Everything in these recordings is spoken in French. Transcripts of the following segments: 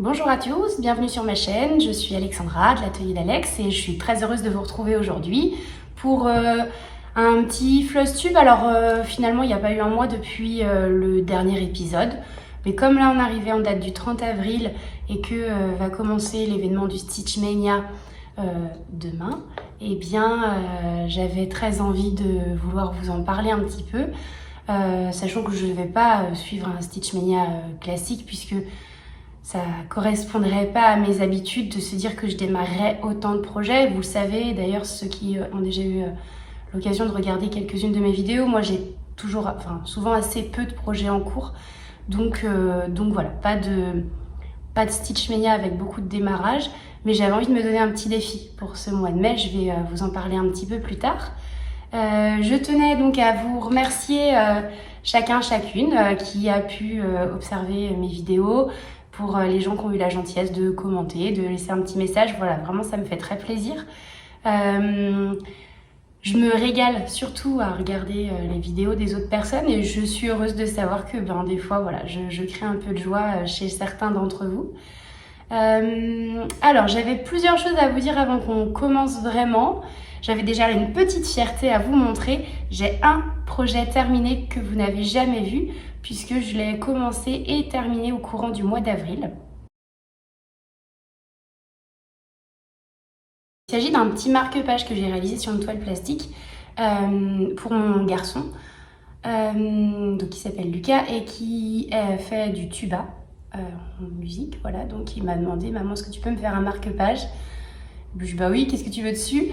Bonjour à tous, bienvenue sur ma chaîne, je suis Alexandra de l'atelier d'Alex et je suis très heureuse de vous retrouver aujourd'hui pour un petit Flosstube. Alors finalement il n'y a pas eu un mois depuis le dernier épisode, mais comme là on arrivait en date du 30 avril et que va commencer l'événement du Stitchmania demain, eh bien j'avais très envie de vouloir vous en parler un petit peu, sachant que je ne vais pas suivre un Stitchmania classique puisque ça correspondrait pas à mes habitudes de se dire que je démarrerais autant de projets. Vous le savez, d'ailleurs, ceux qui ont déjà eu l'occasion de regarder quelques-unes de mes vidéos, moi j'ai souvent assez peu de projets en cours. Donc voilà, pas de Stitchmania avec beaucoup de démarrage, mais j'avais envie de me donner un petit défi pour ce mois de mai. Je vais vous en parler un petit peu plus tard. Je tenais donc à vous remercier chacune qui a pu observer mes vidéos, pour les gens qui ont eu la gentillesse de commenter, de laisser un petit message. Voilà, vraiment ça me fait très plaisir. Je me régale surtout à regarder les vidéos des autres personnes et je suis heureuse de savoir que des fois voilà, je crée un peu de joie chez certains d'entre vous. Alors j'avais plusieurs choses à vous dire avant qu'on commence vraiment. J'avais déjà une petite fierté à vous montrer. J'ai un projet terminé que vous n'avez jamais vu puisque je l'ai commencé et terminé au courant du mois d'avril. Il s'agit d'un petit marque-page que j'ai réalisé sur une toile plastique pour mon garçon, donc qui s'appelle Lucas et qui fait du tuba en musique. Voilà, donc il m'a demandé: maman, est-ce que tu peux me faire un marque-page? Je dis bah oui, qu'est-ce que tu veux dessus?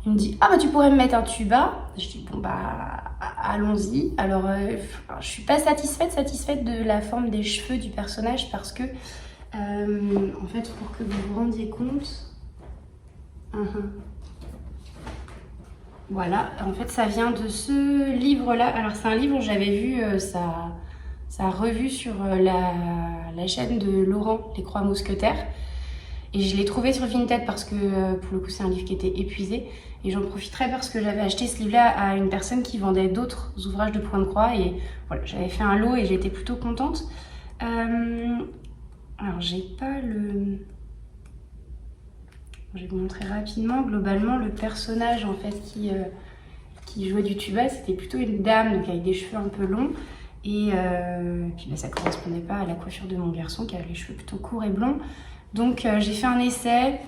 Il me dit: ah bah tu pourrais me mettre un tuba. Je dis bon bah allons-y. Alors je suis pas satisfaite de la forme des cheveux du personnage parce que en fait, pour que vous vous rendiez compte, voilà, en fait ça vient de ce livre là. Alors c'est un livre, j'avais vu sa revue sur la chaîne de Laurent, Les Croix Mousquetaires. Et je l'ai trouvé sur Vinted parce que pour le coup c'est un livre qui était épuisé. Et j'en profiterai parce que j'avais acheté ce livre-là à une personne qui vendait d'autres ouvrages de point de croix. Et voilà, j'avais fait un lot et j'étais plutôt contente. Alors j'ai pas le... Je vais vous montrer rapidement. Globalement, le personnage en fait qui jouait du tuba, c'était plutôt une dame, donc avec des cheveux un peu longs. Et puis ça correspondait pas à la coiffure de mon garçon qui avait les cheveux plutôt courts et blonds. Donc j'ai fait un essai.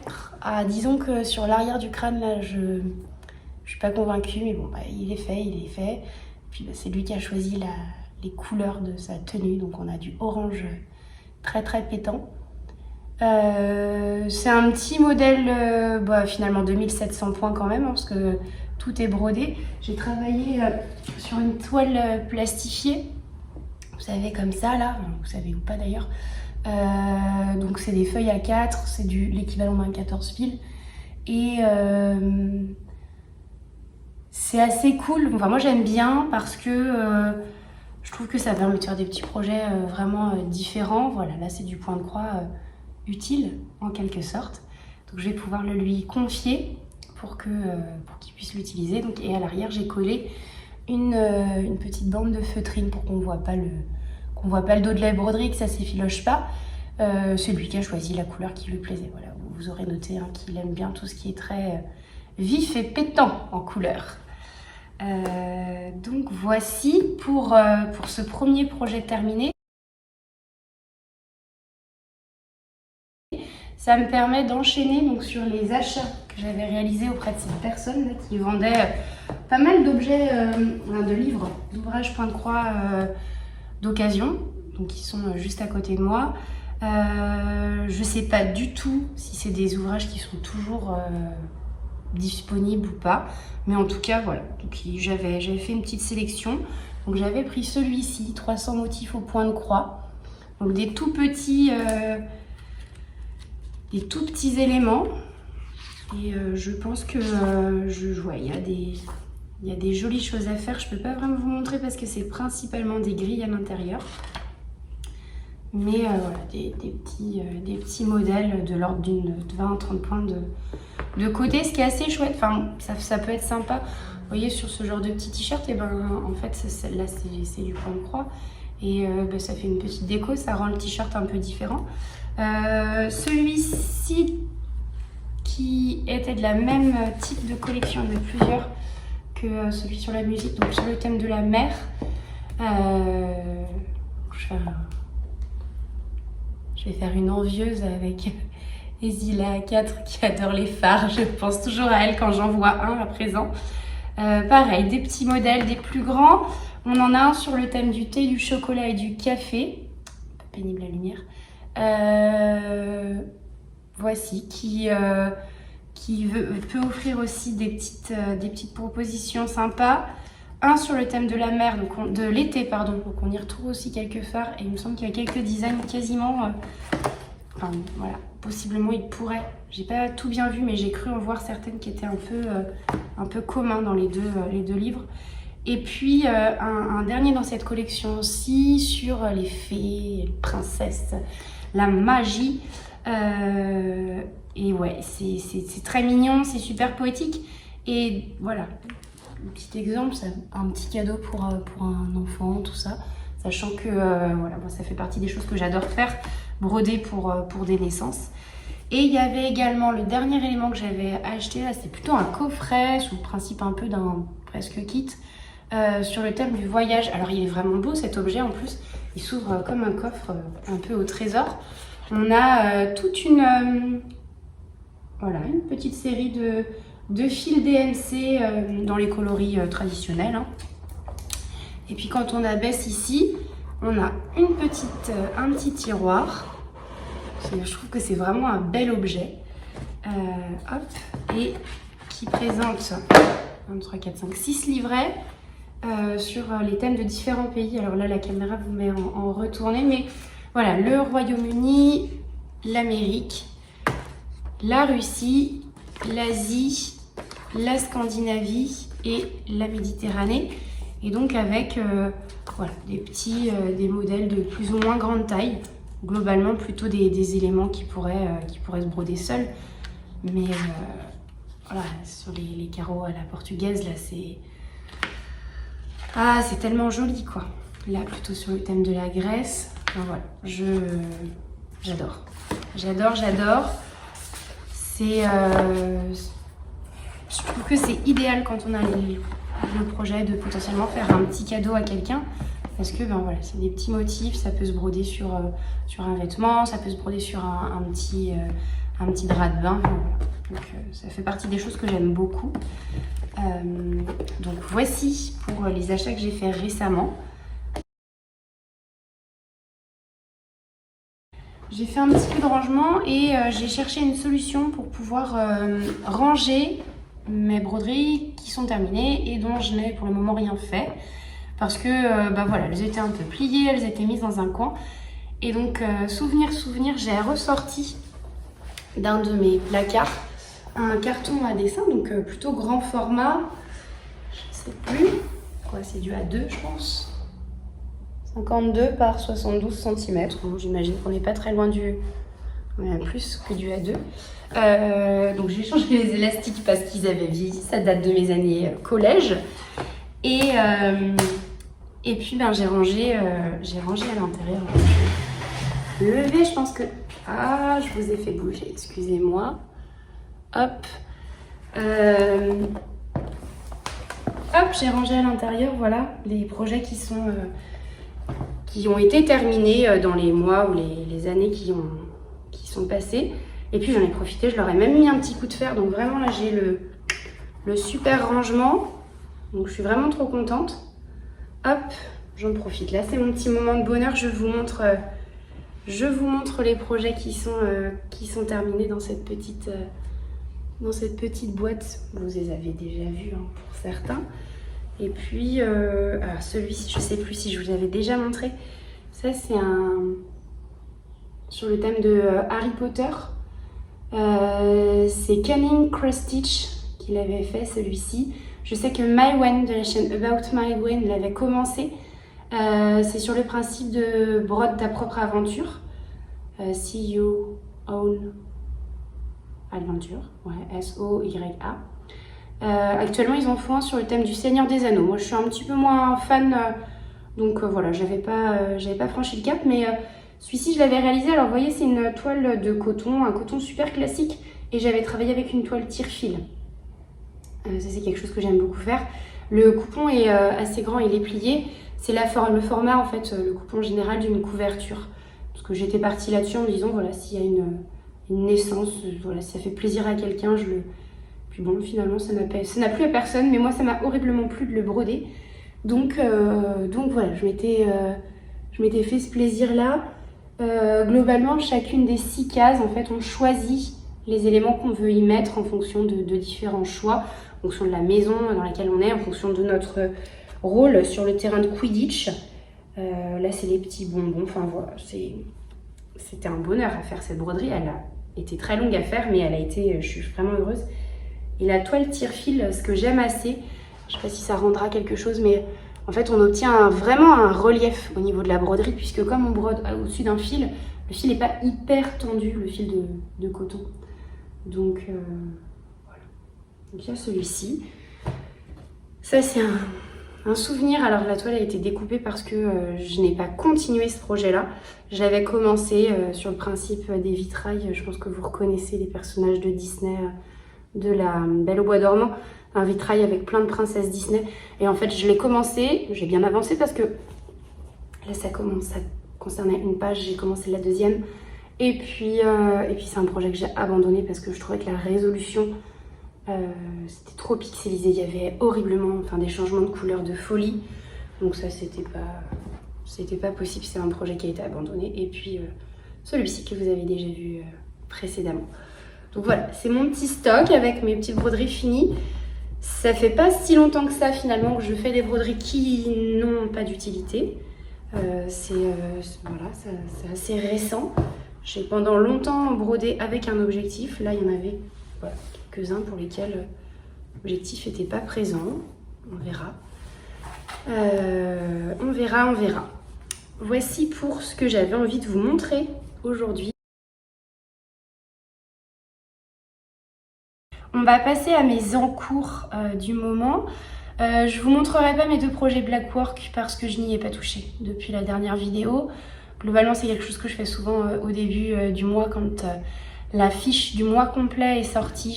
Disons que sur l'arrière du crâne là, je suis pas convaincue, mais bon il est fait. Et puis c'est lui qui a choisi les couleurs de sa tenue, donc on a du orange très très pétant. C'est un petit modèle, finalement 2700 points quand même, parce que tout est brodé. J'ai travaillé sur une toile plastifiée, vous savez, comme ça là, vous savez ou pas d'ailleurs. Donc c'est des feuilles A4, c'est l'équivalent d'un 14 fils. Et c'est assez cool, enfin moi j'aime bien parce que je trouve que ça permet de faire des petits projets vraiment différents. Voilà, là c'est du point de croix utile en quelque sorte. Donc je vais pouvoir le lui confier pour qu'il puisse l'utiliser. Et à l'arrière j'ai collé une petite bande de feutrine pour qu'on voit pas le dos de la broderie, que ça s'effiloche pas. C'est lui qui a choisi la couleur qui lui plaisait. Voilà, vous aurez noté qu'il aime bien tout ce qui est très vif et pétant en couleur. Donc voici pour ce premier projet terminé. Ça me permet d'enchaîner donc sur les achats que j'avais réalisés auprès de cette personne là, qui vendait pas mal d'objets, de livres, d'ouvrages point de croix d'occasion, donc qui sont juste à côté de moi. Je sais pas du tout si c'est des ouvrages qui sont toujours disponibles ou pas, mais en tout cas voilà. Donc j'avais fait une petite sélection. Donc j'avais pris celui-ci, 300 motifs au point de croix, donc des tout petits éléments. Et je pense que il y a des jolies choses à faire. Je peux pas vraiment vous montrer parce que c'est principalement des grilles à l'intérieur. Mais voilà, des petits modèles de l'ordre d'une 20-30 points de côté, ce qui est assez chouette. Enfin, ça peut être sympa. Vous voyez, sur ce genre de petit t-shirt, et en fait, là, c'est du point de croix. Et ça fait une petite déco, ça rend le t-shirt un peu différent. Celui-ci qui était de la même type de collection de plusieurs que celui sur la musique, donc sur le thème de la mer. Je vais faire une envieuse avec Ezila 4 qui adore les phares. Je pense toujours à elle quand j'en vois un à présent. Pareil, des petits modèles, des plus grands. On en a un sur le thème du thé, du chocolat et du café. Un peu pénible la lumière. Voici, qui peut offrir aussi des petites propositions sympas. Un sur le thème de la mer, donc de l'été, pardon. Donc on y retrouve aussi quelques phares. Et il me semble qu'il y a quelques designs quasiment... Enfin, voilà, possiblement il pourrait. J'ai pas tout bien vu, mais j'ai cru en voir certaines qui étaient un peu communs dans les deux livres. Et puis un dernier dans cette collection aussi sur les fées, les princesses, la magie. Et ouais, c'est très mignon, c'est super poétique. Et voilà, un petit exemple, c'est un petit cadeau pour un enfant, tout ça. Sachant que voilà, moi, ça fait partie des choses que j'adore faire, broder pour des naissances. Et il y avait également le dernier élément que j'avais acheté, là c'était plutôt un coffret, sous le principe un peu d'un presque kit, sur le thème du voyage. Alors il est vraiment beau cet objet en plus, il s'ouvre comme un coffre un peu au trésor. On a toute voilà, une petite série de fils DMC dans les coloris traditionnels. Hein. Et puis quand on abaisse ici, on a un petit tiroir. Je trouve que c'est vraiment un bel objet. Hop, et qui présente 1, 2, 3, 4, 5, 6 livrets sur les thèmes de différents pays. Alors là, la caméra vous met en retourné, mais voilà, le Royaume-Uni, l'Amérique, la Russie, l'Asie, la Scandinavie et la Méditerranée. Et donc avec voilà, des modèles de plus ou moins grande taille. Globalement plutôt des éléments qui pourraient se broder seuls. Mais voilà, sur les carreaux à la portugaise, là c'est... Ah, c'est tellement joli quoi. Là plutôt sur le thème de la Grèce. Enfin, voilà, j'adore. J'adore. C'est... je trouve que c'est idéal quand on a le projet de potentiellement faire un petit cadeau à quelqu'un. Parce que ben voilà, c'est des petits motifs, ça peut se broder sur un vêtement, ça peut se broder sur un petit drap de bain. Voilà. Donc ça fait partie des choses que j'aime beaucoup. Donc voici pour les achats que j'ai fait récemment. J'ai fait un petit peu de rangement et j'ai cherché une solution pour pouvoir ranger mes broderies qui sont terminées et dont je n'ai pour le moment rien fait. Parce que bah voilà, elles étaient un peu pliées, elles étaient mises dans un coin. Et donc, souvenir, j'ai ressorti d'un de mes placards un carton à dessin, donc plutôt grand format. Je sais plus, quoi, c'est du A2 je pense. 52 par 72 cm. Bon, j'imagine qu'on n'est pas très loin plus que du A2. Donc j'ai changé les élastiques parce qu'ils avaient vieilli, ça date de mes années collège. Et puis ben, j'ai rangé à l'intérieur. Levé, je pense que... Ah, je vous ai fait bouger, excusez-moi. Hop. Hop, j'ai rangé à l'intérieur, voilà, les projets qui ont été terminés dans les mois ou les années qui sont passées. Et puis j'en ai profité, je leur ai même mis un petit coup de fer. Donc vraiment là, j'ai le super rangement. Donc je suis vraiment trop contente. Hop, j'en profite. Là, c'est mon petit moment de bonheur. Je vous montre les projets qui sont terminés dans cette petite boîte. Vous les avez déjà vus hein, pour certains. Et puis, alors celui-ci, je ne sais plus si je vous l'avais déjà montré. Ça, c'est sur le thème de Harry Potter. C'est Cunning Cross Stitch qui l'avait fait, celui-ci. Je sais que Mywen de la chaîne About Mywen l'avait commencé. C'est sur le principe de brode ta propre aventure. See You Own Adventure. Ouais, S-O-Y-A. Actuellement, ils en font un sur le thème du Seigneur des Anneaux. Moi, je suis un petit peu moins fan, donc voilà, j'avais pas franchi le cap, mais Celui-ci, je l'avais réalisé, alors vous voyez, c'est une toile de coton, un coton super classique. Et j'avais travaillé avec une toile tire-fil. Ça, c'est quelque chose que j'aime beaucoup faire. Le coupon est assez grand, il est plié. C'est le format, en fait, le coupon général d'une couverture. Parce que j'étais partie là-dessus en me disant, voilà, s'il y a une naissance, voilà, si ça fait plaisir à quelqu'un, je le... Puis bon, finalement, ça n'a plu à personne, mais moi, ça m'a horriblement plu de le broder. Donc voilà, je m'étais fait ce plaisir-là. Globalement, chacune des 6 cases, en fait, on choisit les éléments qu'on veut y mettre en fonction de différents choix, en fonction de la maison dans laquelle on est, en fonction de notre rôle sur le terrain de Quidditch. Là, c'est les petits bonbons. Enfin, voilà, c'était un bonheur à faire cette broderie. Elle a été très longue à faire, mais je suis vraiment heureuse. Et la toile tire-fil, ce que j'aime assez, je ne sais pas si ça rendra quelque chose, mais en fait, on obtient vraiment un relief au niveau de la broderie, puisque comme on brode au-dessus d'un fil, le fil n'est pas hyper tendu, le fil de coton. Donc, voilà. Donc, il y a celui-ci. Ça, c'est un souvenir. Alors, la toile a été découpée parce que je n'ai pas continué ce projet-là. Je l'avais commencé sur le principe des vitrails. Je pense que vous reconnaissez les personnages de Disney, de la Belle au bois dormant. Un vitrail avec plein de princesses Disney. Et en fait, je l'ai commencé. J'ai bien avancé parce que là, ça concernait une page. J'ai commencé la deuxième. Et puis c'est un projet que j'ai abandonné parce que je trouvais que la résolution, c'était trop pixelisé. Il y avait horriblement, des changements de couleur de folie. Donc ça, c'était pas possible. C'est un projet qui a été abandonné. Et puis celui-ci que vous avez déjà vu précédemment. Donc voilà, c'est mon petit stock avec mes petites broderies finies. Ça fait pas si longtemps que ça finalement que je fais des broderies qui n'ont pas d'utilité. C'est assez récent. J'ai pendant longtemps brodé avec un objectif. Là, il y en avait quelques-uns pour lesquels l'objectif n'était pas présent. On verra. On verra. Voici pour ce que j'avais envie de vous montrer aujourd'hui. On va passer à mes encours du moment. Je vous montrerai pas mes 2 projets Blackwork parce que je n'y ai pas touché depuis la dernière vidéo. Globalement, c'est quelque chose que je fais souvent au début du mois quand la fiche du mois complet est sortie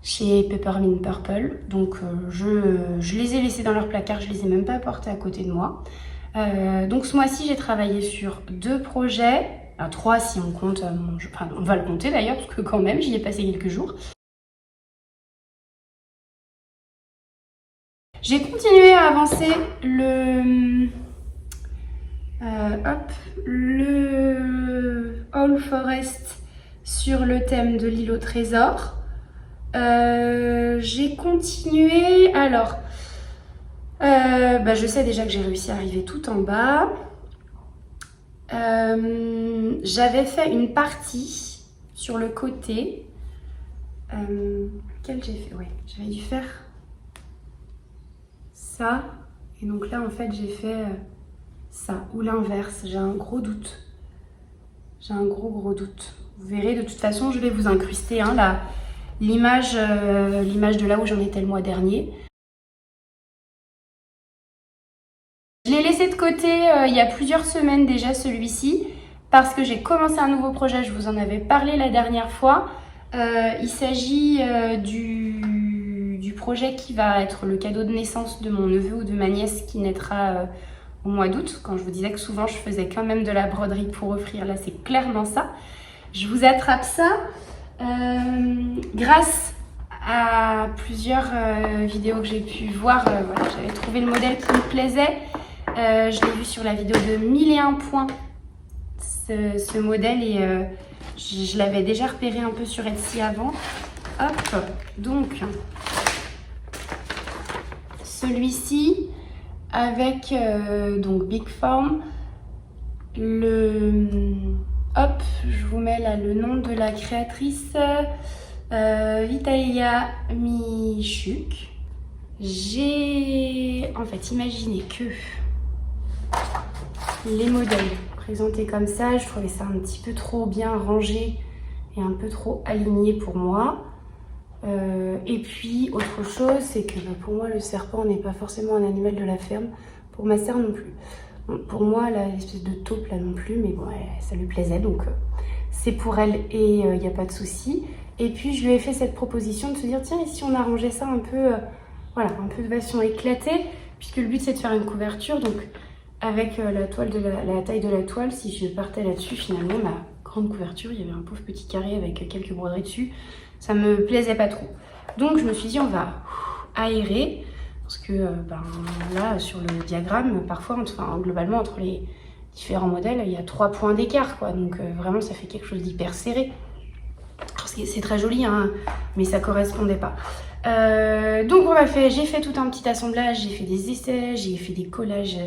chez Peppermint Purple. Donc je les ai laissés dans leur placard, je les ai même pas apportés à côté de moi. Donc ce mois-ci, j'ai travaillé sur 2 projets. 3 si on compte, on va le compter d'ailleurs, parce que quand même, j'y ai passé quelques jours. J'ai continué à avancer le All Forest sur le thème de l'île au trésor. J'ai continué, alors, je sais déjà que j'ai réussi à arriver tout en bas. J'avais fait une partie sur le côté. Quelle j'ai fait? Ouais, j'avais dû faire ça. Et donc là, en fait, j'ai fait ça ou l'inverse. J'ai un gros doute. J'ai un gros doute. Vous verrez, de toute façon, je vais vous incruster l'image de là où j'en étais le mois dernier. Je l'ai laissé de côté il y a plusieurs semaines déjà, celui-ci, parce que j'ai commencé un nouveau projet. Je vous en avais parlé la dernière fois. Il s'agit du projet qui va être le cadeau de naissance de mon neveu ou de ma nièce qui naîtra au mois d'août. Quand je vous disais que souvent je faisais quand même de la broderie pour offrir, là c'est clairement ça. Je vous attrape ça grâce à plusieurs vidéos que j'ai pu voir. Voilà, j'avais trouvé le modèle qui me plaisait. Je l'ai vu sur la vidéo de 1001 points, ce modèle, et je l'avais déjà repéré un peu sur Etsy avant. Hop, donc celui-ci avec donc Big Form. Hop, je vous mets là le nom de la créatrice, Vitalia Michuk. J'ai en fait imaginé que les modèles présentés comme ça, je trouvais ça un petit peu trop bien rangé et un peu trop aligné pour moi. Et puis autre chose, c'est que pour moi le serpent n'est pas forcément un animal de la ferme, pour ma sœur non plus. Pour moi, l'espèce de taupe là non plus, mais bon, ça lui plaisait, donc c'est pour elle et il n'y a pas de souci. Et puis je lui ai fait cette proposition de se dire, tiens, et si on arrangeait ça un peu, voilà, un peu de façon éclatée, puisque le but c'est de faire une couverture, donc avec la toile la taille de la toile, si je partais là-dessus, finalement, ma grande couverture, il y avait un pauvre petit carré avec quelques broderies dessus, ça me plaisait pas trop. Donc je me suis dit, on va aérer. Parce que là, sur le diagramme, parfois, globalement, entre les différents modèles, il y a 3 points d'écart, quoi. Donc vraiment, ça fait quelque chose d'hyper serré. C'est très joli, hein, mais ça correspondait pas. Donc j'ai fait tout un petit assemblage, j'ai fait des essais, j'ai fait des collages.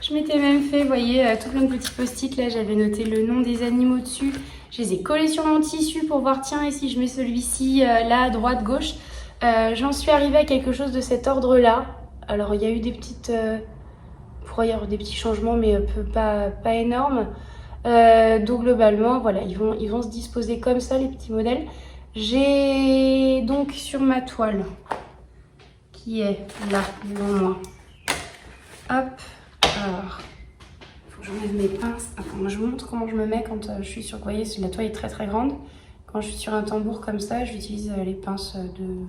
Je m'étais même fait, vous voyez, tout plein de petits post-it. Là, j'avais noté le nom des animaux dessus. Je les ai collés sur mon tissu pour voir, tiens, et si je mets celui-ci là, à droite, gauche. J'en suis arrivée à quelque chose de cet ordre-là. Alors, il y a eu des petites... pourrait y avoir des petits changements, mais pas énormes. Donc, globalement, voilà, ils vont se disposer comme ça, les petits modèles. J'ai donc sur ma toile, qui est là, devant moi. Hop, alors, faut que j'enlève mes pinces. Attends, je vous montre comment je me mets quand je suis sur... Vous voyez, la toile est très très grande. Quand je suis sur un tambour comme ça, j'utilise les pinces de...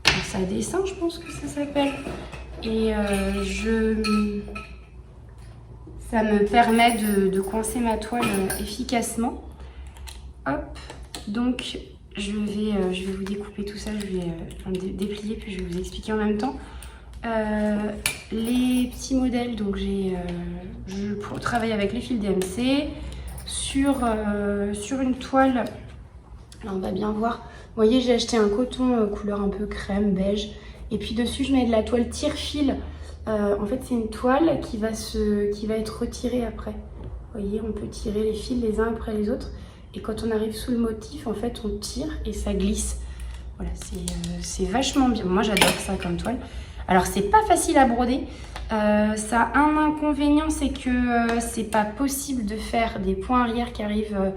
pinces à dessin, je pense que ça s'appelle. Et ça me permet de coincer ma toile efficacement. Hop, donc je vais vous découper tout ça, je vais déplier puis je vais vous expliquer en même temps. Les petits modèles, donc je travaille avec les fils DMC sur une toile. Là, on va bien voir. Vous voyez, j'ai acheté un coton couleur un peu crème, beige. Et puis dessus, je mets de la toile tire-fil. En fait, c'est une toile qui va être retirée après. Vous voyez, on peut tirer les fils les uns après les autres. Et quand on arrive sous le motif, en fait, on tire et ça glisse. Voilà, c'est vachement bien. Moi, j'adore ça comme toile. Alors, c'est pas facile à broder. Ça a un inconvénient, c'est que c'est pas possible de faire des points arrière qui arrivent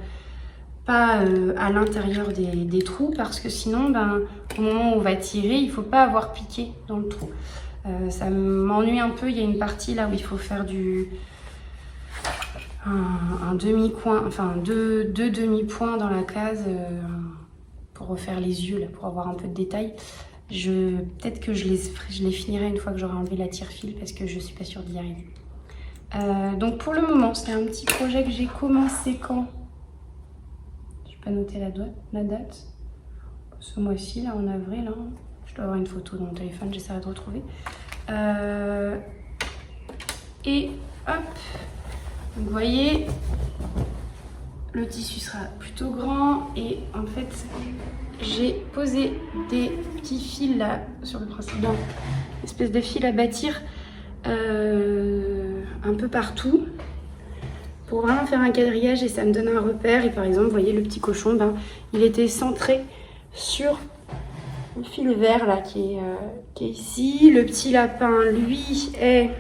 pas à l'intérieur des trous, parce que sinon, au moment où on va tirer, il faut pas avoir piqué dans le trou. Ça m'ennuie un peu. Il y a une partie là où il faut faire un demi-coin, enfin deux demi-points dans la case pour refaire les yeux, là, pour avoir un peu de détail. Peut-être que je les finirai une fois que j'aurai enlevé la tire-fil, parce que je suis pas sûre d'y arriver. Donc pour le moment, c'est un petit projet que j'ai commencé quand? Je n'ai pas noté la date. Ce mois-ci, là, en avril. Hein. Je dois avoir une photo dans mon téléphone, j'essaierai de retrouver. Et hop, donc, vous voyez, le tissu sera plutôt grand et en fait, j'ai posé des petits fils là sur le principe d'une espèce de fil à bâtir un peu partout pour vraiment faire un quadrillage et ça me donne un repère. Et par exemple, vous voyez le petit cochon, il était centré sur le fil vert là qui est ici. Le petit lapin, lui, est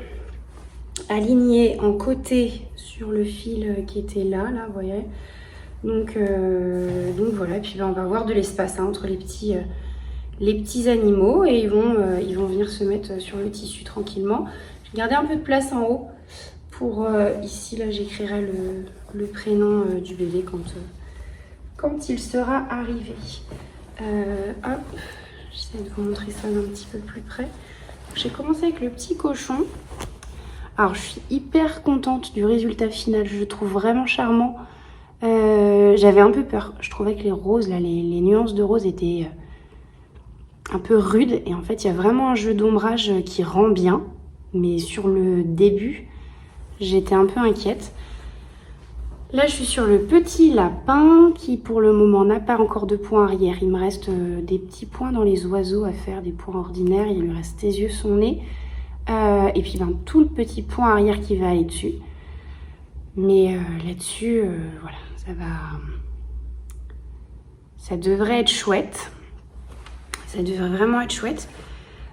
aligné en côté sur le fil qui était là, vous voyez. Donc voilà, et puis on va avoir de l'espace entre les petits animaux et ils vont venir se mettre sur le tissu tranquillement. J'ai gardé un peu de place en haut pour ici, là j'écrirai le prénom du bébé quand il sera arrivé. Hop, j'essaie de vous montrer ça d'un petit peu plus près. J'ai commencé avec le petit cochon. Alors je suis hyper contente du résultat final, je le trouve vraiment charmant. J'avais un peu peur, je trouvais que les roses, là, les nuances de rose étaient un peu rudes. Et en fait il y a vraiment un jeu d'ombrage qui rend bien. Mais sur le début, j'étais un peu inquiète. Là je suis sur le petit lapin qui pour le moment n'a pas encore de points arrière. Il me reste des petits points dans les oiseaux à faire, des points ordinaires. Il lui reste ses yeux, son nez. Et puis tout le petit point arrière qui va aller dessus. Mais là-dessus, voilà, ça devrait être chouette. Ça devrait vraiment être chouette.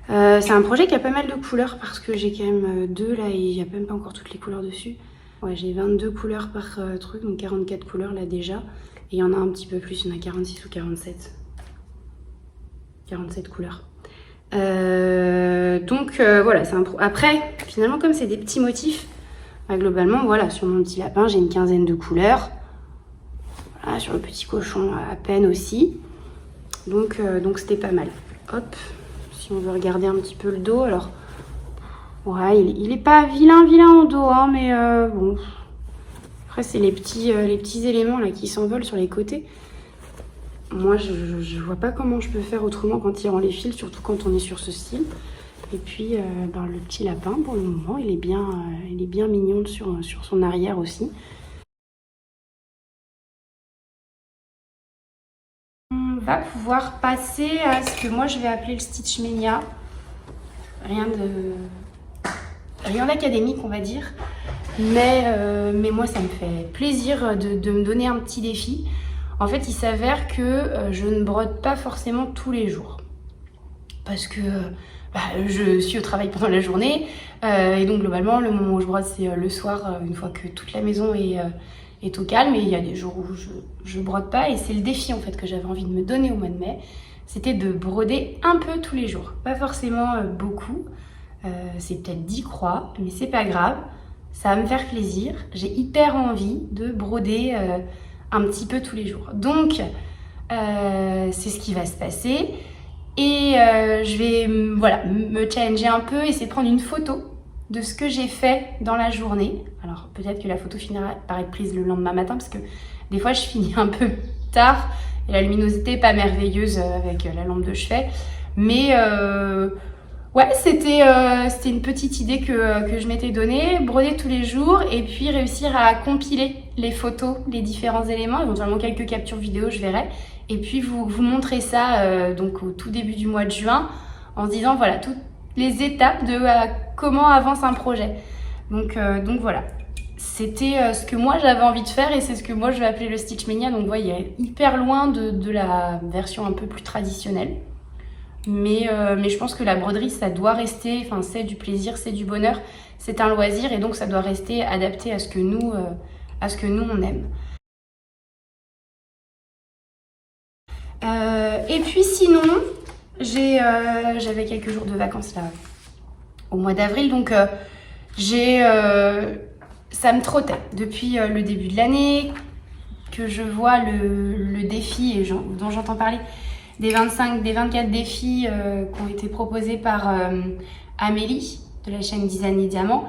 C'est un projet qui a pas mal de couleurs parce que j'ai quand même deux là et il n'y a même pas encore toutes les couleurs dessus. Ouais, j'ai 22 couleurs par truc, donc 44 couleurs là déjà. Et il y en a un petit peu plus, il y en a 46 ou 47. 47 couleurs. Donc voilà, après, finalement, comme c'est des petits motifs, Globalement, voilà, sur mon petit lapin, j'ai une quinzaine de couleurs. Voilà, sur le petit cochon, à peine aussi. Donc c'était pas mal. Hop, si on veut regarder un petit peu le dos, alors... Ouais, il est pas vilain en dos, hein, mais bon... Après, c'est les petits éléments là qui s'envolent sur les côtés. Moi, je vois pas comment je peux faire autrement qu'en tirant les fils, surtout quand on est sur ce style. Et puis, le petit lapin, pour le moment, il est bien mignon sur son arrière aussi. On va pouvoir passer à ce que moi, je vais appeler le Stitch Mania. Rien d'académique, on va dire. Mais moi, ça me fait plaisir de me donner un petit défi. En fait, il s'avère que je ne brode pas forcément tous les jours. Parce que je suis au travail pendant la journée. Et donc, globalement, le moment où je brode, c'est le soir, une fois que toute la maison est au calme. Et il y a des jours où je brode pas. Et c'est le défi, en fait, que j'avais envie de me donner au mois de mai. C'était de broder un peu tous les jours. Pas forcément beaucoup. C'est peut-être 10 croix, mais c'est pas grave. Ça va me faire plaisir. J'ai hyper envie de broder un petit peu tous les jours. Donc, c'est ce qui va se passer. Et je vais me challenger un peu, essayer de prendre une photo de ce que j'ai fait dans la journée. Alors, peut-être que la photo finira par être prise le lendemain matin, parce que des fois, je finis un peu tard. Et la luminosité n'est pas merveilleuse avec la lampe de chevet. Mais... ouais, c'était une petite idée que je m'étais donnée, broder tous les jours et puis réussir à compiler les photos, les différents éléments, éventuellement quelques captures vidéo, je verrai. Et puis vous montrer ça donc au tout début du mois de juin en se disant voilà toutes les étapes de comment avance un projet. Donc voilà, c'était ce que moi j'avais envie de faire et c'est ce que moi je vais appeler le Stitch Mania. Donc vous voyez, hyper loin de la version un peu plus traditionnelle. Mais je pense que la broderie, ça doit rester, enfin c'est du plaisir, c'est du bonheur, c'est un loisir et donc ça doit rester adapté à ce que nous on aime. Et puis sinon, j'avais quelques jours de vacances là au mois d'avril, donc ça me trottait depuis le début de l'année que je vois le défi et dont j'entends parler. Des 24 défis qui ont été proposés par Amélie de la chaîne Design et Diamant.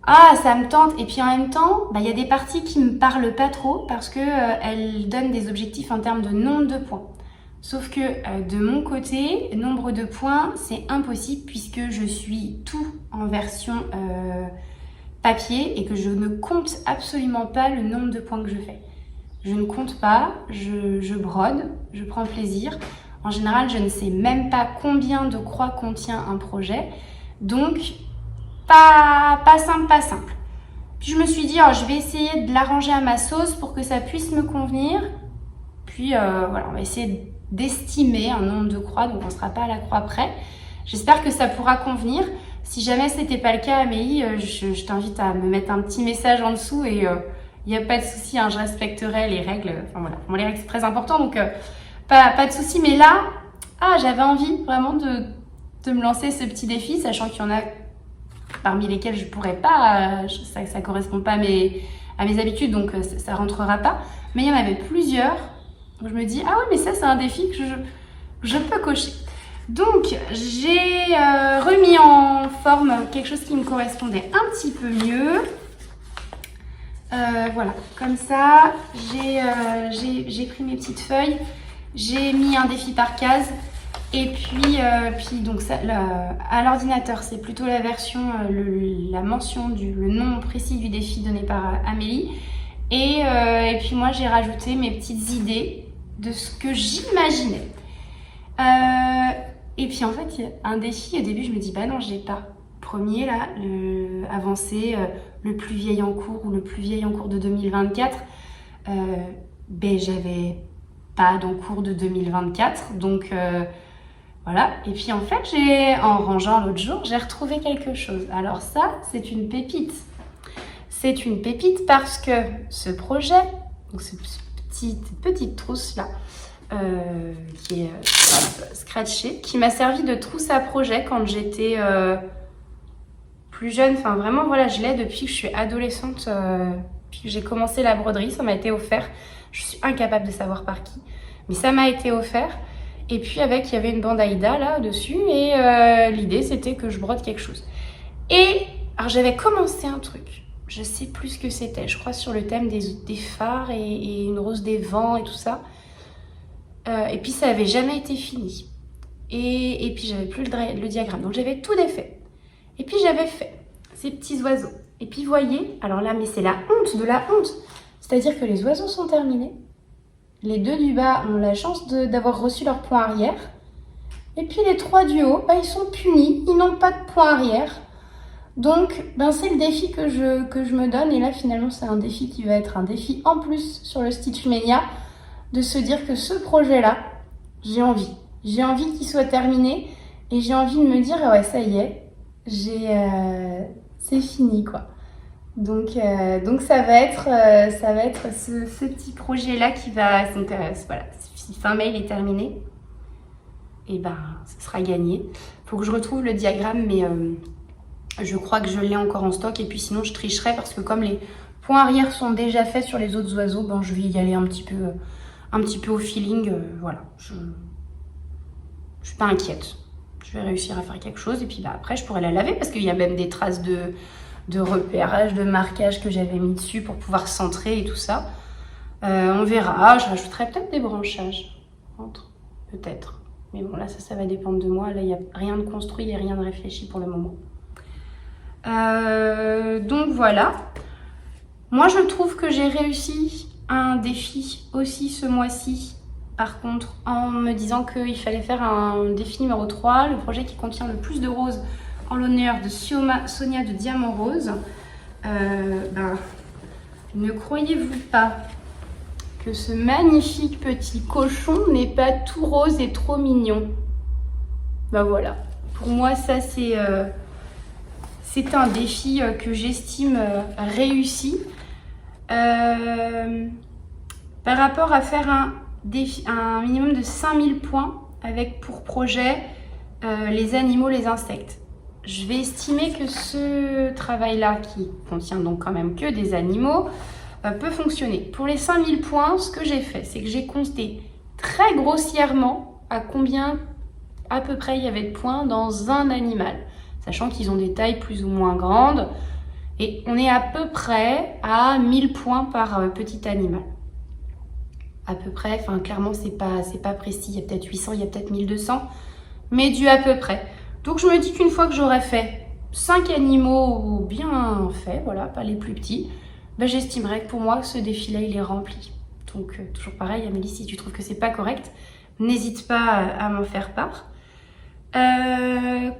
Ah, ça me tente. Et puis en même temps, il y a des parties qui me parlent pas trop parce que elles donnent des objectifs en termes de nombre de points. Sauf que de mon côté, nombre de points, c'est impossible puisque je suis tout en version papier et que je ne compte absolument pas le nombre de points que je fais. Je ne compte pas, je brode, je prends plaisir. En général, je ne sais même pas combien de croix contient un projet. Donc, pas simple. Puis je me suis dit, je vais essayer de l'arranger à ma sauce pour que ça puisse me convenir. Puis voilà, on va essayer d'estimer un nombre de croix, donc on ne sera pas à la croix près. J'espère que ça pourra convenir. Si jamais ce n'était pas le cas, Amélie, je t'invite à me mettre un petit message en dessous et... il n'y a pas de souci, je respecterai les règles. Enfin voilà, pour moi les règles c'est très important, donc pas de souci. Mais là, j'avais envie vraiment de me lancer ce petit défi, sachant qu'il y en a parmi lesquels je pourrais pas, ça correspond pas à mes habitudes, donc ça rentrera pas. Mais il y en avait plusieurs où je me dis, oui, mais ça c'est un défi que je peux cocher. Donc j'ai remis en forme quelque chose qui me correspondait un petit peu mieux. Voilà, comme ça, j'ai pris mes petites feuilles, j'ai mis un défi par case et puis donc ça, à l'ordinateur, c'est plutôt la version, la mention le nom précis du défi donné par Amélie et puis moi j'ai rajouté mes petites idées de ce que j'imaginais. Et puis en fait, il y a un défi, au début je me dis non, je l'ai pas. Premier là, avancer le plus vieil en cours ou le plus vieil en cours de 2024, j'avais pas d'encours de 2024, donc voilà. Et puis en fait, en rangeant l'autre jour, j'ai retrouvé quelque chose. Alors ça, c'est une pépite. C'est une pépite parce que ce projet, donc cette petite trousse là, qui est scratchée, qui m'a servi de trousse à projet quand j'étais plus jeune. Enfin vraiment voilà, je l'ai depuis que je suis adolescente, puis que j'ai commencé la broderie, ça m'a été offert. Je suis incapable de savoir par qui, mais ça m'a été offert. Et puis avec, il y avait une bande Aïda là dessus et l'idée c'était que je brode quelque chose. Et alors j'avais commencé un truc, je sais plus ce que c'était, je crois sur le thème des phares et une rose des vents et tout ça. Et puis ça avait jamais été fini. Et puis j'avais plus le diagramme, donc j'avais tout défait. Et puis j'avais fait ces petits oiseaux. Et puis voyez, alors là, mais c'est la honte de la honte. C'est-à-dire que les oiseaux sont terminés. Les 2 du bas ont la chance d'avoir reçu leur point arrière. Et puis les 3 du haut, bah, ils sont punis, ils n'ont pas de point arrière. Donc ben, c'est le défi que je me donne. Et là finalement c'est un défi qui va être un défi en plus sur le Stitch Mania, de se dire que ce projet-là, j'ai envie. J'ai envie qu'il soit terminé et j'ai envie de me dire, ouais ça y est, c'est fini quoi. Donc ça va être ce petit projet-là qui va, donc voilà, si fin mai il est terminé, et ben ce sera gagné. Faut que je retrouve le diagramme, mais je crois que je l'ai encore en stock, et puis sinon je tricherai parce que comme les points arrière sont déjà faits sur les autres oiseaux, ben je vais y aller un petit peu au feeling, voilà. Je suis pas inquiète. Je vais réussir à faire quelque chose et puis bah, après je pourrai la laver parce qu'il y a même des traces de repérage, de marquage que j'avais mis dessus pour pouvoir centrer et tout ça. On verra, je rajouterai peut-être des branchages entre, peut-être. Mais bon là ça va dépendre de moi. Là il n'y a rien de construit et rien de réfléchi pour le moment. Donc voilà. Moi je trouve que j'ai réussi un défi aussi ce mois-ci. Par contre, en me disant qu'il fallait faire un défi numéro 3, le projet qui contient le plus de roses en l'honneur de Sonia de Diamant Rose. Ne croyez-vous pas que ce magnifique petit cochon n'est pas tout rose et trop mignon? Ben voilà, pour moi ça c'est un défi que j'estime réussi. Par rapport à faire un minimum de 5000 points avec pour projet les animaux, les insectes. Je vais estimer que ce travail-là, qui contient donc quand même que des animaux, peut fonctionner. Pour les 5000 points, ce que j'ai fait, c'est que j'ai compté très grossièrement à combien à peu près il y avait de points dans un animal, sachant qu'ils ont des tailles plus ou moins grandes, et on est à peu près à 1000 points par petit animal. À peu près, enfin clairement c'est pas précis, il y a peut-être 800, il y a peut-être 1200, mais du à peu près. Donc je me dis qu'une fois que j'aurai fait 5 animaux bien faits, voilà, pas les plus petits, ben, j'estimerais que pour moi ce défi-là il est rempli. Donc toujours pareil, Amélie, si tu trouves que c'est pas correct, n'hésite pas à m'en faire part.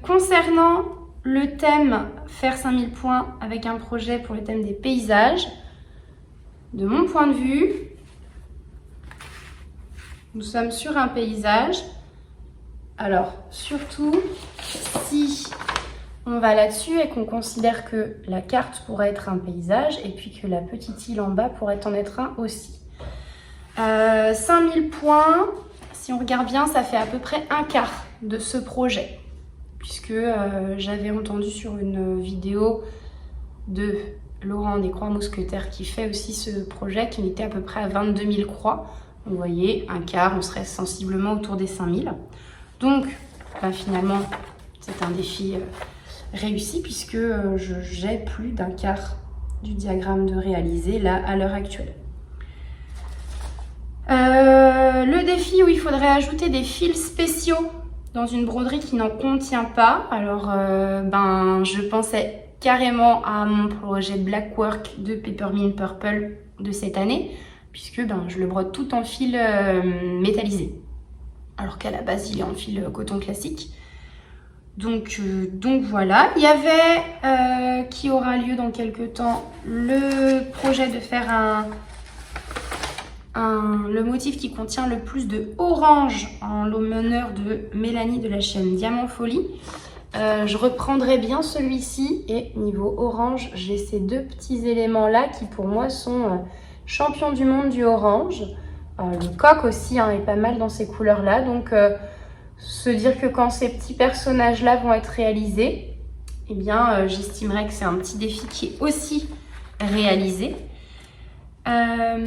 Concernant le thème faire 5000 points avec un projet pour le thème des paysages, de mon point de vue, nous sommes sur un paysage. Alors, surtout si on va là-dessus et qu'on considère que la carte pourrait être un paysage et puis que la petite île en bas pourrait en être un aussi. 5000 points, si on regarde bien, ça fait à peu près un quart de ce projet. Puisque j'avais entendu sur une vidéo de Laurent des Croix Mousquetaires qui fait aussi ce projet, qu'il était à peu près à 22 000 croix. Vous voyez, un quart, on serait sensiblement autour des 5000. Donc, finalement, c'est un défi réussi puisque j'ai plus d'un quart du diagramme de réaliser là à l'heure actuelle. Le défi où il faudrait ajouter des fils spéciaux dans une broderie qui n'en contient pas. Alors, je pensais carrément à mon projet Blackwork de Peppermint Purple de cette année, puisque je le brode tout en fil métallisé, alors qu'à la base il est en fil coton classique. Donc voilà, il y avait qui aura lieu dans quelques temps le projet de faire le motif qui contient le plus de orange en l'honneur de Mélanie de la chaîne Diamant Folie. Je reprendrai bien celui-ci et niveau orange, j'ai ces deux petits éléments là qui pour moi sont champions du monde du orange. Le coq aussi est pas mal dans ces couleurs là, donc se dire que quand ces petits personnages là vont être réalisés, eh bien, j'estimerais que c'est un petit défi qui est aussi réalisé. Faire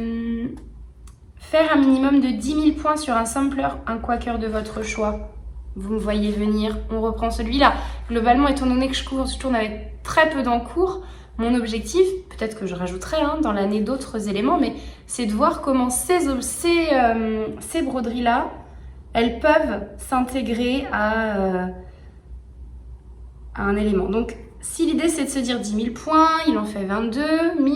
un minimum de 10 000 points sur un sampler, un quaker de votre choix. Vous me voyez venir, on reprend celui-là. Globalement, étant donné que je tourne avec très peu d'encours, mon objectif, peut-être que je rajouterai dans l'année d'autres éléments, mais c'est de voir comment ces broderies-là, elles peuvent s'intégrer à un élément. Donc, si l'idée c'est de se dire 10 000 points, il en fait 22 000,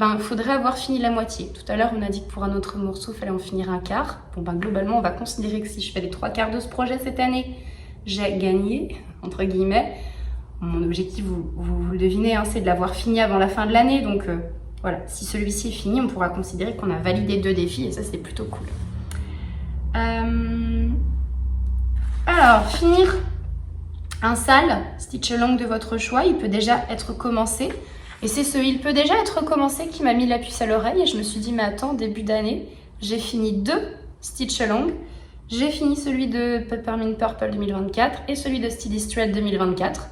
il faudrait avoir fini la moitié. Tout à l'heure, on a dit que pour un autre morceau, il fallait en finir un quart. Bon, globalement, on va considérer que si je fais les 3/4 de ce projet cette année, j'ai gagné, entre guillemets. Mon objectif, vous le devinez, c'est de l'avoir fini avant la fin de l'année. Donc, voilà, si celui-ci est fini, on pourra considérer qu'on a validé 2 défis et ça, c'est plutôt cool. Alors, finir un sale stitch along de votre choix, il peut déjà être commencé. Et c'est ce « il peut déjà être commencé » qui m'a mis la puce à l'oreille. Et je me suis dit, mais attends, début d'année, j'ai fini 2 stitch along. J'ai fini celui de Peppermint Purple 2024 et celui de Steady Thread 2024.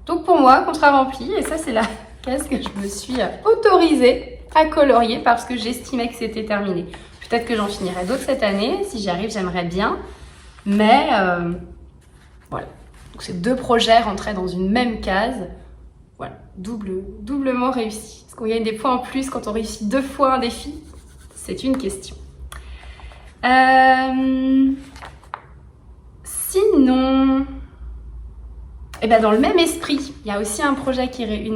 Donc pour moi, contrat rempli. Et ça, c'est la case que je me suis autorisée à colorier parce que j'estimais que c'était terminé. Peut-être que j'en finirai d'autres cette année. Si j'y arrive, j'aimerais bien. Mais voilà. Donc ces 2 projets rentraient dans une même case. Voilà, doublement réussi. Est-ce qu'on gagne des points en plus quand on réussit 2 fois un défi? C'est une question. Sinon, dans le même esprit, il y a aussi un projet qui est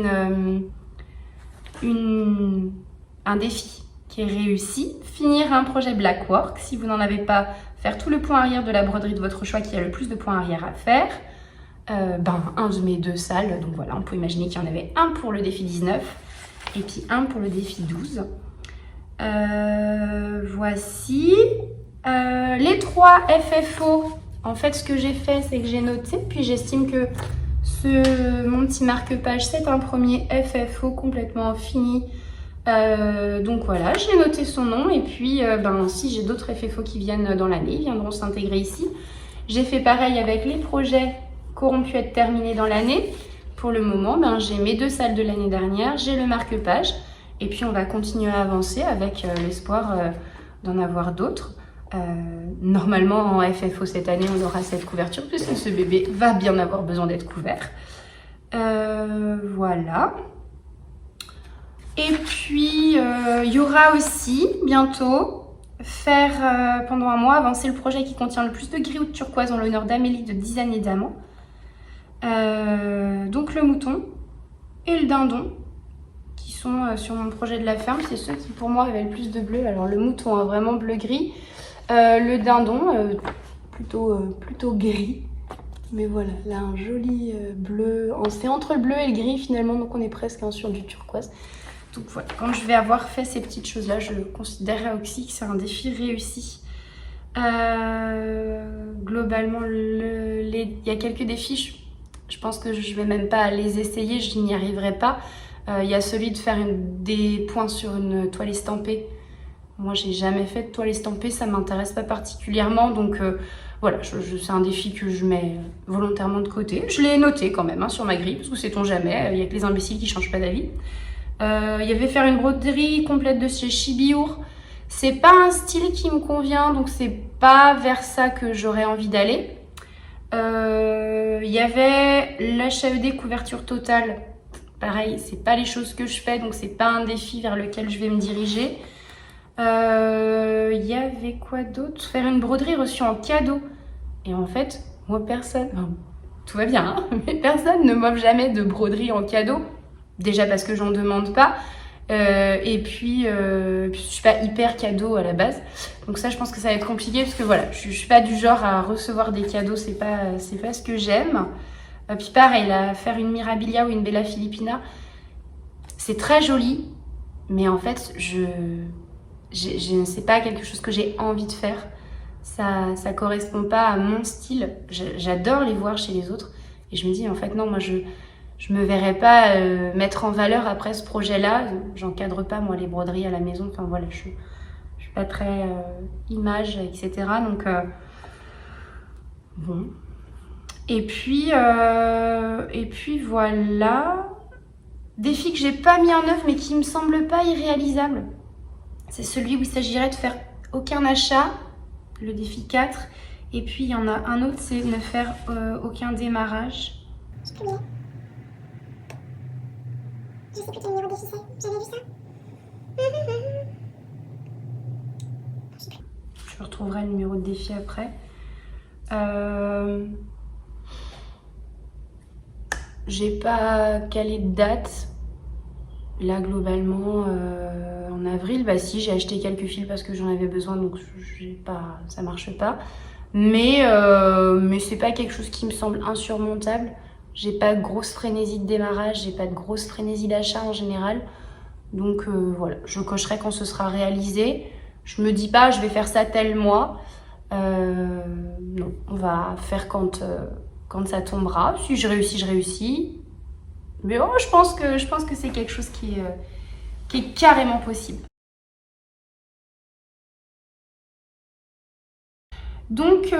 un défi qui est réussi. Finir un projet Blackwork. Si vous n'en avez pas, faire tout le point arrière de la broderie de votre choix qui a le plus de points arrière à faire. Un de mes 2 salles, donc voilà, on peut imaginer qu'il y en avait un pour le défi 19 et puis un pour le défi 12. Voici les 3 FFO. En fait, ce que j'ai fait, c'est que j'ai noté, puis j'estime que mon petit marque-page, c'est un premier FFO complètement fini. Donc voilà, j'ai noté son nom et puis si j'ai d'autres FFO qui viennent dans l'année, ils viendront s'intégrer ici. J'ai fait pareil avec les projets qui auront pu être terminés dans l'année. Pour le moment, j'ai mes 2 salles de l'année dernière, j'ai le marque-page et puis on va continuer à avancer avec l'espoir d'en avoir d'autres. Normalement, en FFO cette année, on aura cette couverture puisque ce bébé va bien avoir besoin d'être couvert. Voilà. Et puis, il y aura aussi bientôt faire pendant un mois avancer le projet qui contient le plus de gris ou de turquoise en l'honneur d'Amélie de 10 années d'amant. Donc le mouton et le dindon qui sont sur mon projet de la ferme, c'est ceux qui pour moi avaient le plus de bleu. Alors le mouton vraiment bleu-gris, le dindon plutôt gris, mais voilà, là un joli bleu, c'est entre le bleu et le gris finalement, donc on est presque sur du turquoise. Donc voilà, quand je vais avoir fait ces petites choses là, je considérerai aussi que c'est un défi réussi. Globalement, il y a quelques défis, je pense que je vais même pas les essayer, je n'y arriverai pas. Il y a celui de faire des points sur une toile estampée. Moi, j'ai jamais fait de toile estampée, ça m'intéresse pas particulièrement. Donc voilà, c'est un défi que je mets volontairement de côté. Je l'ai noté quand même sur ma grille, parce que sait-on jamais, il y a que les imbéciles qui changent pas d'avis. Il y avait faire une broderie complète de chez Chibiour. C'est pas un style qui me convient, donc c'est pas vers ça que j'aurais envie d'aller. Il y avait l'HAED couverture totale. Pareil, c'est pas les choses que je fais, donc c'est pas un défi vers lequel je vais me diriger. Il y avait quoi d'autre? Faire une broderie reçue en cadeau. Et en fait, moi personne, tout va bien, mais personne ne m'offre jamais de broderie en cadeau. Déjà parce que j'en demande pas. Et puis je suis pas hyper cadeau à la base. Donc ça, je pense que ça va être compliqué parce que voilà, je suis pas du genre à recevoir des cadeaux, c'est pas ce que j'aime. Puis pareil, là, faire une Mirabilia ou une Bella Filipina, c'est très joli, mais en fait, c'est pas quelque chose que j'ai envie de faire. Ça correspond pas à mon style. J'adore les voir chez les autres et je me dis en fait non, moi je me verrais pas mettre en valeur après ce projet-là. J'encadre pas moi les broderies à la maison. Enfin voilà, je suis pas très image, etc. Donc bon. Et puis voilà. Défi que j'ai pas mis en œuvre mais qui me semble pas irréalisable. C'est celui où il s'agirait de faire aucun achat, le défi 4. Et puis il y en a un autre, c'est ne faire aucun démarrage. Je sais plus quel numéro de défi c'est. J'avais vu ça. Je retrouverai le numéro de défi après. J'ai pas calé de date. Là, globalement, en avril, bah si, j'ai acheté quelques fils parce que j'en avais besoin, donc ça marche pas. Mais c'est pas quelque chose qui me semble insurmontable. J'ai pas de grosse frénésie de démarrage, j'ai pas de grosse frénésie d'achat en général. Donc voilà, je cocherai quand ce sera réalisé. Je me dis pas, je vais faire ça tel mois. Non, on va faire quand ça tombera. Si je réussis, je réussis. Mais oh, je pense que c'est quelque chose qui est carrément possible. Donc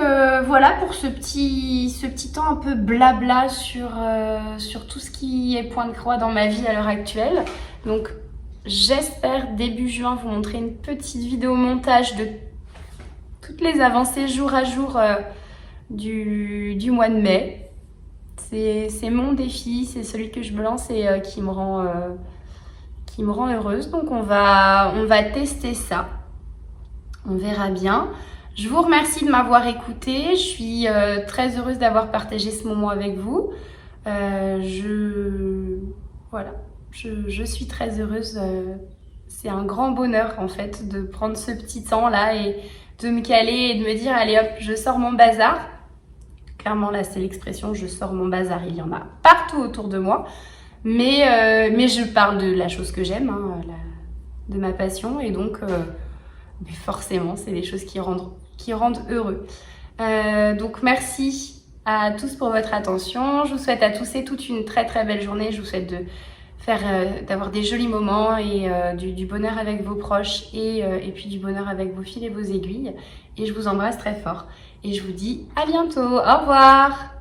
voilà pour ce petit temps un peu blabla sur tout ce qui est point de croix dans ma vie à l'heure actuelle. Donc j'espère début juin vous montrer une petite vidéo montage de toutes les avancées jour à jour du mois de mai. C'est mon défi, c'est celui que je me lance et qui me rend heureuse. Donc on va tester ça. On verra bien. Je vous remercie de m'avoir écouté. Je suis très heureuse d'avoir partagé ce moment avec vous. Je suis très heureuse. C'est un grand bonheur en fait de prendre ce petit temps là et de me caler et de me dire allez hop, je sors mon bazar. Clairement là c'est l'expression je sors mon bazar. Il y en a partout autour de moi. Mais je parle de la chose que j'aime, hein, de ma passion et donc mais forcément c'est des choses qui rendent heureux. Donc merci à tous pour votre attention. Je vous souhaite à tous et toutes une très très belle journée. Je vous souhaite d'avoir des jolis moments et du bonheur avec vos proches et puis du bonheur avec vos fils et vos aiguilles. Et je vous embrasse très fort. Et je vous dis à bientôt. Au revoir.